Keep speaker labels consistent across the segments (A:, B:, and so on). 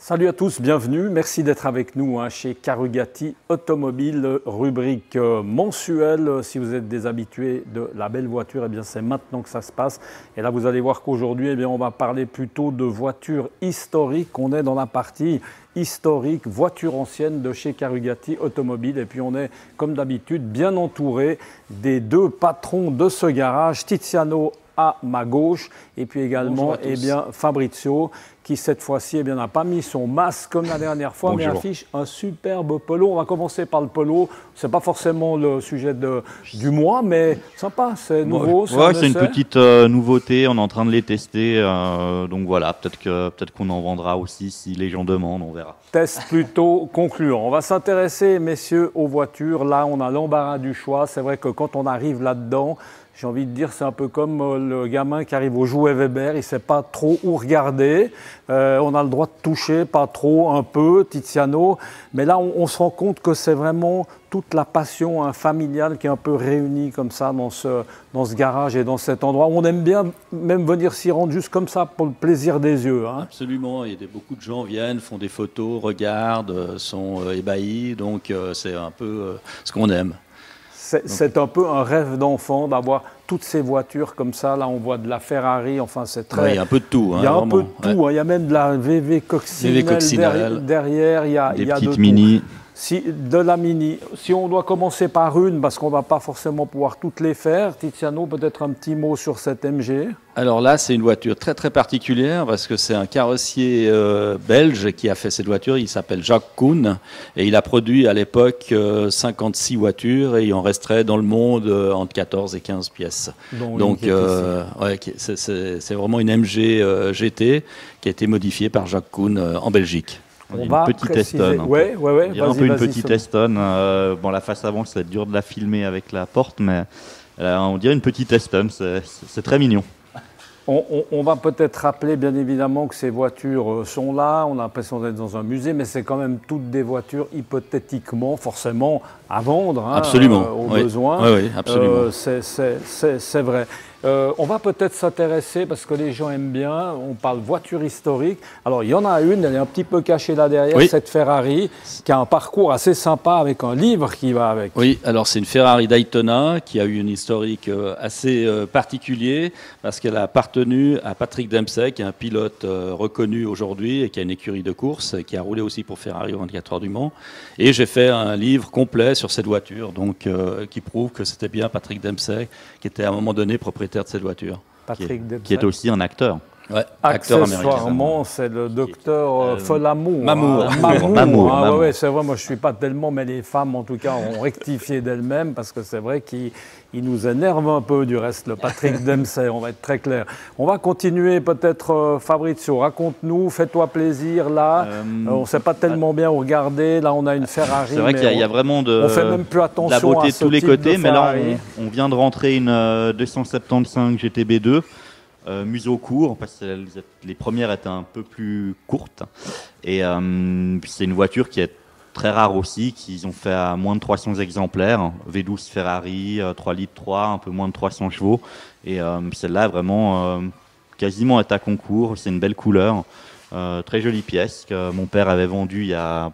A: Salut à tous, bienvenue. Merci d'être avec nous chez Carugati Automobile, rubrique mensuelle. Si vous êtes des habitués de la belle voiture, eh bien c'est maintenant que ça se passe. Et là, vous allez voir qu'aujourd'hui, eh bien, on va parler plutôt de voitures historiques. On est dans la partie historique, voiture ancienne de chez Carugati Automobile. Et puis on est, comme d'habitude, bien entouré des deux patrons de ce garage, Tiziano à ma gauche, et puis également Fabrizio, qui cette fois-ci n'a pas mis son masque comme la dernière fois, mais affiche un superbe polo. On va commencer par le polo. Ce n'est pas forcément le sujet du mois, mais sympa, c'est nouveau.
B: Ouais, c'est une petite nouveauté, on est en train de les tester. Donc voilà, peut-être qu'on en vendra aussi si les gens demandent, on verra.
A: Test plutôt concluant. On va s'intéresser, messieurs, aux voitures. Là, on a l'embarras du choix. C'est vrai que quand on arrive là-dedans, j'ai envie de dire, c'est un peu comme le gamin qui arrive au jouet Weber, il ne sait pas trop où regarder. On a le droit de toucher, pas trop, un peu, Tiziano. Mais là, on se rend compte que c'est vraiment toute la passion familiale qui est un peu réunie comme ça dans ce garage et dans cet endroit. On aime bien même venir s'y rendre juste comme ça pour le plaisir des yeux. Hein.
C: Absolument, beaucoup de gens viennent, font des photos, regardent, sont ébahis. Donc c'est un peu ce qu'on aime.
A: C'est un peu un rêve d'enfant d'avoir toutes ces voitures comme ça. Là, on voit de la Ferrari. Enfin, c'est très.
C: Il y a un peu de tout.
A: Il y a un peu de tout. Il y a même de la VV Coccinelle derrière. Il y a
B: des
A: petites
B: petites mini.
A: De la mini. Si on doit commencer par une, parce qu'on ne va pas forcément pouvoir toutes les faire, Tiziano, peut-être un petit mot sur cette MG.
C: Alors là, c'est une voiture très très particulière parce que c'est un carrossier belge qui a fait cette voiture. Il s'appelle Jacques Koen et il a produit à l'époque 56 voitures et il en resterait dans le monde entre 14 et 15 pièces. Donc c'est vraiment une MG GT qui a été modifiée par Jacques Koen en Belgique.
A: On va
B: une petite
A: préciser.
B: Eston.
A: Ouais,
B: un peu une petite Eston. Bon, la face avant, c'est dur de la filmer avec la porte, mais on dirait une petite Eston. C'est très mignon.
A: On va peut-être rappeler bien évidemment que ces voitures sont là, on a l'impression d'être dans un musée, mais c'est quand même toutes des voitures hypothétiquement, forcément, à vendre au besoin.
C: Oui, absolument.
A: C'est vrai. On va peut-être s'intéresser, parce que les gens aiment bien, on parle voiture historique. Alors il y en a une, elle est un petit peu cachée là derrière, cette Ferrari, qui a un parcours assez sympa avec un livre qui va avec.
C: Oui, alors c'est une Ferrari Daytona qui a eu une historique assez particulier, parce qu'elle a appartenu à Patrick Dempsey, qui est un pilote reconnu aujourd'hui et qui a une écurie de course, et qui a roulé aussi pour Ferrari au 24 heures du Mans. Et j'ai fait un livre complet sur cette voiture, donc qui prouve que c'était bien Patrick Dempsey, qui était à un moment donné propriétaire de cette voiture.
B: Qui est aussi un acteur.
C: Ouais,
A: accessoirement, c'est le docteur Folamour.
C: Mamour.
A: Ouais, c'est vrai, moi je ne suis pas tellement, mais les femmes en tout cas ont rectifié d'elles-mêmes parce que c'est vrai qu'il nous énerve un peu du reste, le Patrick Dempsey, on va être très clair. On va continuer peut-être, Fabrizio, raconte-nous, fais-toi plaisir là. On ne sait pas tellement bien où regarder, là on a une Ferrari.
B: C'est vrai qu'il y a vraiment
A: on fait même plus attention
B: de la beauté
A: à
B: de tous les côtés, mais là
A: on
B: vient de rentrer une 275 GTB2. Museau court, parce que les premières étaient un peu plus courtes. Et c'est une voiture qui est très rare aussi, qu'ils ont fait à moins de 300 exemplaires. V12 Ferrari, 3 litres 3, un peu moins de 300 chevaux. Et celle-là, vraiment, quasiment est à concours. C'est une belle couleur. Très jolie pièce que mon père avait vendue il y a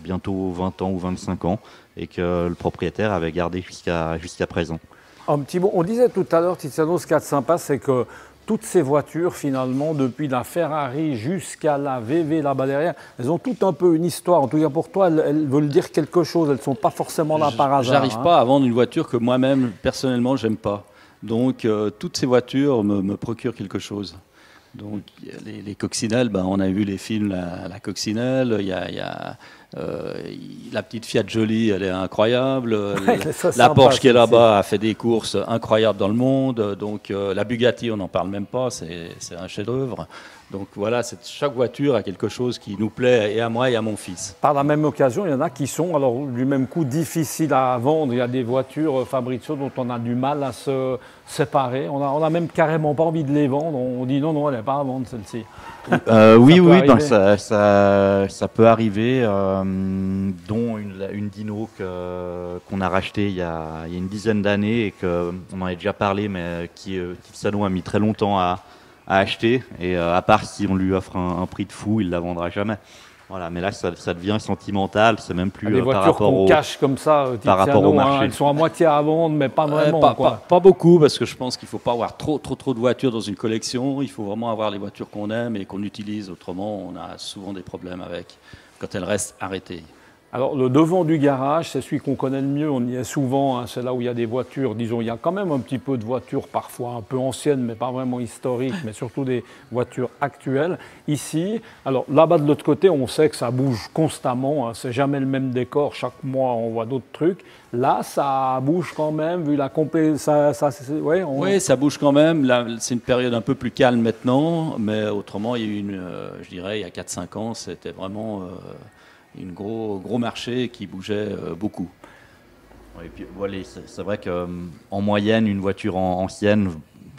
B: bientôt 20 ans ou 25 ans et que le propriétaire avait gardé jusqu'à présent.
A: Un petit mot. On disait tout à l'heure, Tiziano, ce qu'il y a de sympa, c'est que toutes ces voitures, finalement, depuis la Ferrari jusqu'à la VV là-bas derrière, elles ont toutes un peu une histoire. En tout cas, pour toi, elles veulent dire quelque chose. Elles ne sont pas forcément là par hasard.
C: J'arrive pas à vendre une voiture que moi-même, personnellement, j'aime pas. Donc, toutes ces voitures me procurent quelque chose. Donc, les coccinelles, on a vu les films, la coccinelle, il y a la petite Fiat Jolie, elle est incroyable. La Porsche qui est là-bas a fait des courses incroyables dans le monde. Donc, la Bugatti, on n'en parle même pas, c'est un chef-d'œuvre. Donc voilà, chaque voiture a quelque chose qui nous plaît, et à moi et à mon fils.
A: Par la même occasion, il y en a qui sont, alors du même coup, difficiles à vendre. Il y a des voitures, Fabrizio, dont on a du mal à se séparer. On a même carrément pas envie de les vendre. On dit non, elle n'est pas à vendre, celle-ci.
B: Oui, ça peut arriver, dont une Dino qu'on a rachetée il y a une dizaine d'années et qu'on en a déjà parlé, mais qui Tiziano a mis très longtemps à acheter. Et à part si on lui offre un prix de fou, il la vendra jamais. Voilà, mais là, ça devient sentimental. C'est même plus
A: Les
B: par
A: voitures
B: rapport
A: qu'on
B: au
A: cache comme ça,
B: par rapport au marché.
A: elles sont à moitié à vendre, mais pas vraiment.
C: Pas beaucoup, parce que je pense qu'il ne faut pas avoir trop de voitures dans une collection. Il faut vraiment avoir les voitures qu'on aime et qu'on utilise. Autrement, on a souvent des problèmes avec quand elles restent arrêtées.
A: Alors, le devant du garage, c'est celui qu'on connaît le mieux. On y est souvent. Hein, c'est là où il y a des voitures. Disons, il y a quand même un petit peu de voitures parfois un peu anciennes, mais pas vraiment historiques, mais surtout des voitures actuelles. Ici, alors là-bas de l'autre côté, on sait que ça bouge constamment. Hein, c'est jamais le même décor. Chaque mois, on voit d'autres trucs. Là, ça bouge quand même, vu la
C: Oui, ça bouge quand même. Là, c'est une période un peu plus calme maintenant, mais autrement, il y a eu je dirais, il y a 4-5 ans, c'était vraiment un gros marché qui bougeait beaucoup.
B: Et puis, voilà, c'est vrai qu'en moyenne, une voiture ancienne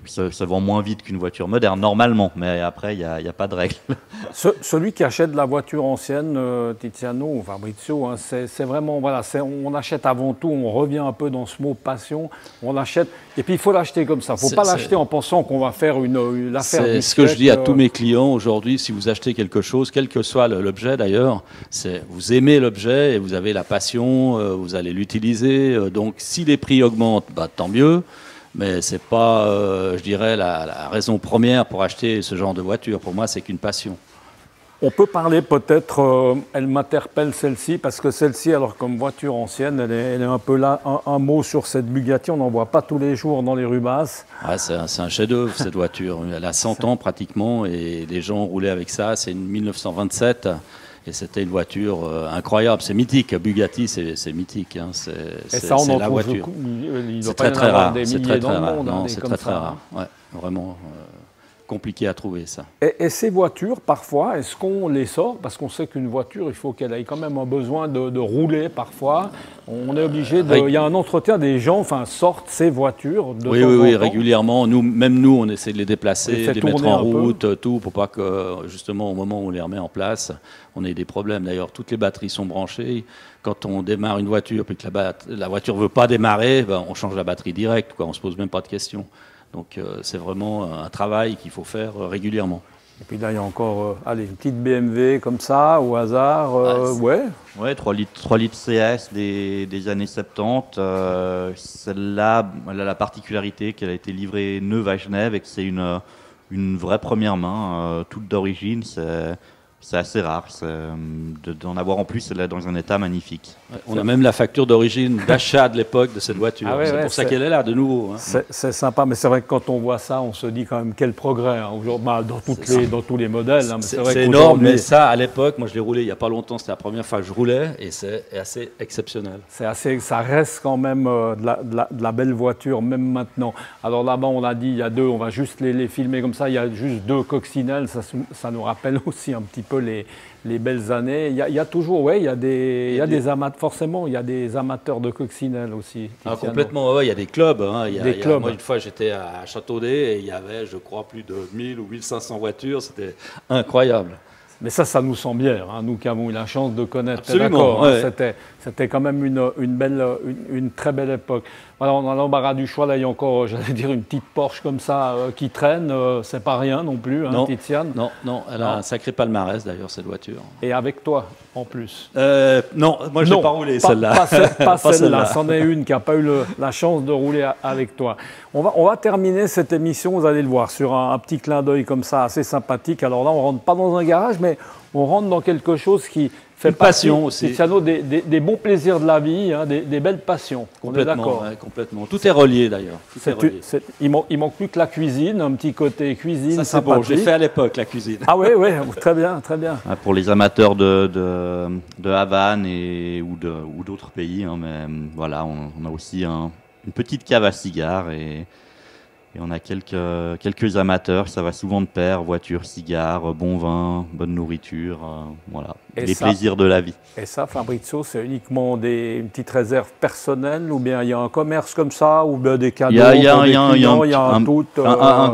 B: se vend moins vite qu'une voiture moderne, normalement, mais après, il n'y a pas de règle.
A: Celui qui achète de la voiture ancienne, Tiziano ou Fabrizio, hein, c'est vraiment, voilà, on achète avant tout, on revient un peu dans ce mot passion, on achète, et puis il faut l'acheter comme ça, il ne faut pas l'acheter en pensant qu'on va faire l'affaire du siècle.
C: C'est ce que je dis à tous mes clients aujourd'hui, si vous achetez quelque chose, quel que soit l'objet d'ailleurs, vous aimez l'objet et vous avez la passion, vous allez l'utiliser, donc si les prix augmentent, bah, tant mieux. Mais ce n'est pas, je dirais, la raison première pour acheter ce genre de voiture. Pour moi, c'est qu'une passion.
A: On peut parler peut-être, elle m'interpelle celle-ci, parce que celle-ci, alors comme voiture ancienne, elle est un peu là. Un mot sur cette Bugatti, on n'en voit pas tous les jours dans les rues basses.
C: Ouais, c'est un chef-d'œuvre, cette voiture. Elle a 100 ans pratiquement, et les gens roulaient avec ça. C'est une 1927. Et c'était une voiture incroyable, c'est mythique. Bugatti, c'est mythique. Hein. C'est la voiture. C'est très rare. C'est très rare. Non, c'est très rare. Ouais, vraiment compliqué à trouver ça.
A: Et ces voitures, parfois, est-ce qu'on les sort? Parce qu'on sait qu'une voiture, il faut qu'elle ait quand même un besoin de rouler parfois. On est obligé il y a un entretien, des gens sortent ces voitures de temps en temps.
C: Régulièrement. Même nous, on essaie de les déplacer, de les mettre en route, tout, pour pas que, justement, au moment où on les remet en place, on ait des problèmes. D'ailleurs, toutes les batteries sont branchées. Quand on démarre une voiture et que la voiture ne veut pas démarrer, on change la batterie direct, on ne se pose même pas de questions. Donc c'est vraiment un travail qu'il faut faire régulièrement.
A: Et puis là, il y a encore une petite BMW comme ça, au hasard.
B: Ouais, 3 litres CS des années 70. Celle-là, elle a la particularité qu'elle a été livrée neuve à Genève et que c'est une vraie première main, toute d'origine. C'est assez rare d'en avoir en plus, elle est dans un état magnifique.
C: Ouais, on a même la facture d'origine d'achat de l'époque de cette voiture. C'est pour ça qu'elle est là de nouveau. Hein.
A: C'est sympa, mais c'est vrai que quand on voit ça, on se dit quand même quel progrès. Hein, dans tous les modèles. Hein,
C: c'est énorme, mais ça, à l'époque, moi je l'ai roulé il n'y a pas longtemps, c'était la première fois que je roulais et c'est assez exceptionnel.
A: Ça reste quand même de la belle voiture, même maintenant. Alors là-bas, on a dit, il y a deux, on va juste les filmer comme ça, il y a juste 2 coccinelles, ça nous rappelle aussi un petit peu les belles années. Il y a toujours, il y a des amateurs, forcément, il y a des amateurs de coccinelles aussi.
C: Complètement, il y a des clubs. Hein.
A: Clubs.
C: Moi, une fois, j'étais à Châteaudet et il y avait, je crois, plus de 1000 ou 1500 voitures. C'était incroyable.
A: Mais ça nous semble bien, hein, nous qui avons eu la chance de connaître.
C: Absolument, ouais.
A: C'était quand même une très belle époque. Voilà, on a l'embarras du choix, là il y a encore, j'allais dire, une petite Porsche comme ça qui traîne, c'est pas rien non plus, hein, Tiziane.
C: Non, elle a un sacré palmarès d'ailleurs, cette voiture.
A: Et avec toi, en plus.
C: Non, moi je n'ai pas roulé celle-là.
A: Pas celle-là, c'en est une qui n'a pas eu la chance de rouler avec toi. On va terminer cette émission, vous allez le voir, sur un petit clin d'œil comme ça, assez sympathique. Alors là, on ne rentre pas dans un garage, mais on rentre dans quelque chose qui fait
C: passion aussi.
A: Tiziano, des bons plaisirs de la vie, hein, des belles passions.
C: Complètement, complètement. Tout est relié d'ailleurs.
A: Il manque plus que la cuisine, un petit côté cuisine.
C: Ça c'est bon, j'ai fait à l'époque la cuisine.
A: Ah oui, très bien, très bien.
B: Pour les amateurs de Havane ou d'autres pays, hein, mais voilà, on a aussi une petite cave à cigares et on a quelques amateurs, ça va souvent de pair, voiture, cigares, bon vin, bonne nourriture, voilà, les plaisirs de la vie.
A: Et ça, Fabrizio, c'est uniquement une petite réserve personnelle ou bien il y a un commerce comme ça ou bien des cadeaux
B: Il y a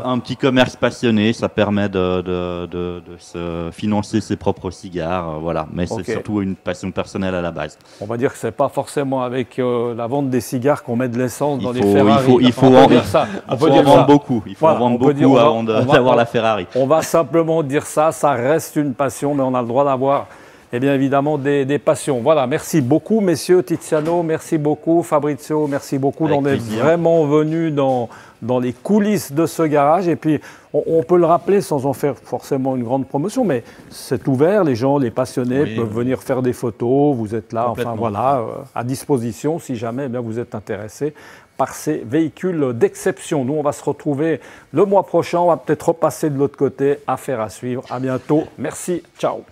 B: un petit commerce passionné, ça permet de se financer ses propres cigares, voilà, mais c'est surtout une passion personnelle à la base.
A: On va dire que c'est pas forcément avec la vente des cigares qu'on met de l'essence dans les Ferrari. On peut dire
B: vendre beaucoup. Il faut
A: Voilà,
B: en vendre
A: on peut dire,
B: beaucoup
A: on va-
B: avant d'avoir la Ferrari.
A: On va simplement dire ça, ça reste une passion, mais on a le droit d'avoir, eh bien évidemment, des passions. Voilà, merci beaucoup, messieurs. Tiziano, merci beaucoup. Fabrizio, merci beaucoup.
B: Avec
A: On est
B: plaisir.
A: vraiment venus dans les coulisses de ce garage. Et puis, on peut le rappeler sans en faire forcément une grande promotion, mais c'est ouvert. Les gens, les passionnés
B: Oui,
A: peuvent venir faire des photos. Vous êtes là, enfin
B: Complètement.
A: voilà, à disposition si jamais eh bien, vous êtes intéressé par ces véhicules d'exception. Nous, on va se retrouver le mois prochain. On va peut-être repasser de l'autre côté. Affaire à suivre. À bientôt. Merci. Ciao.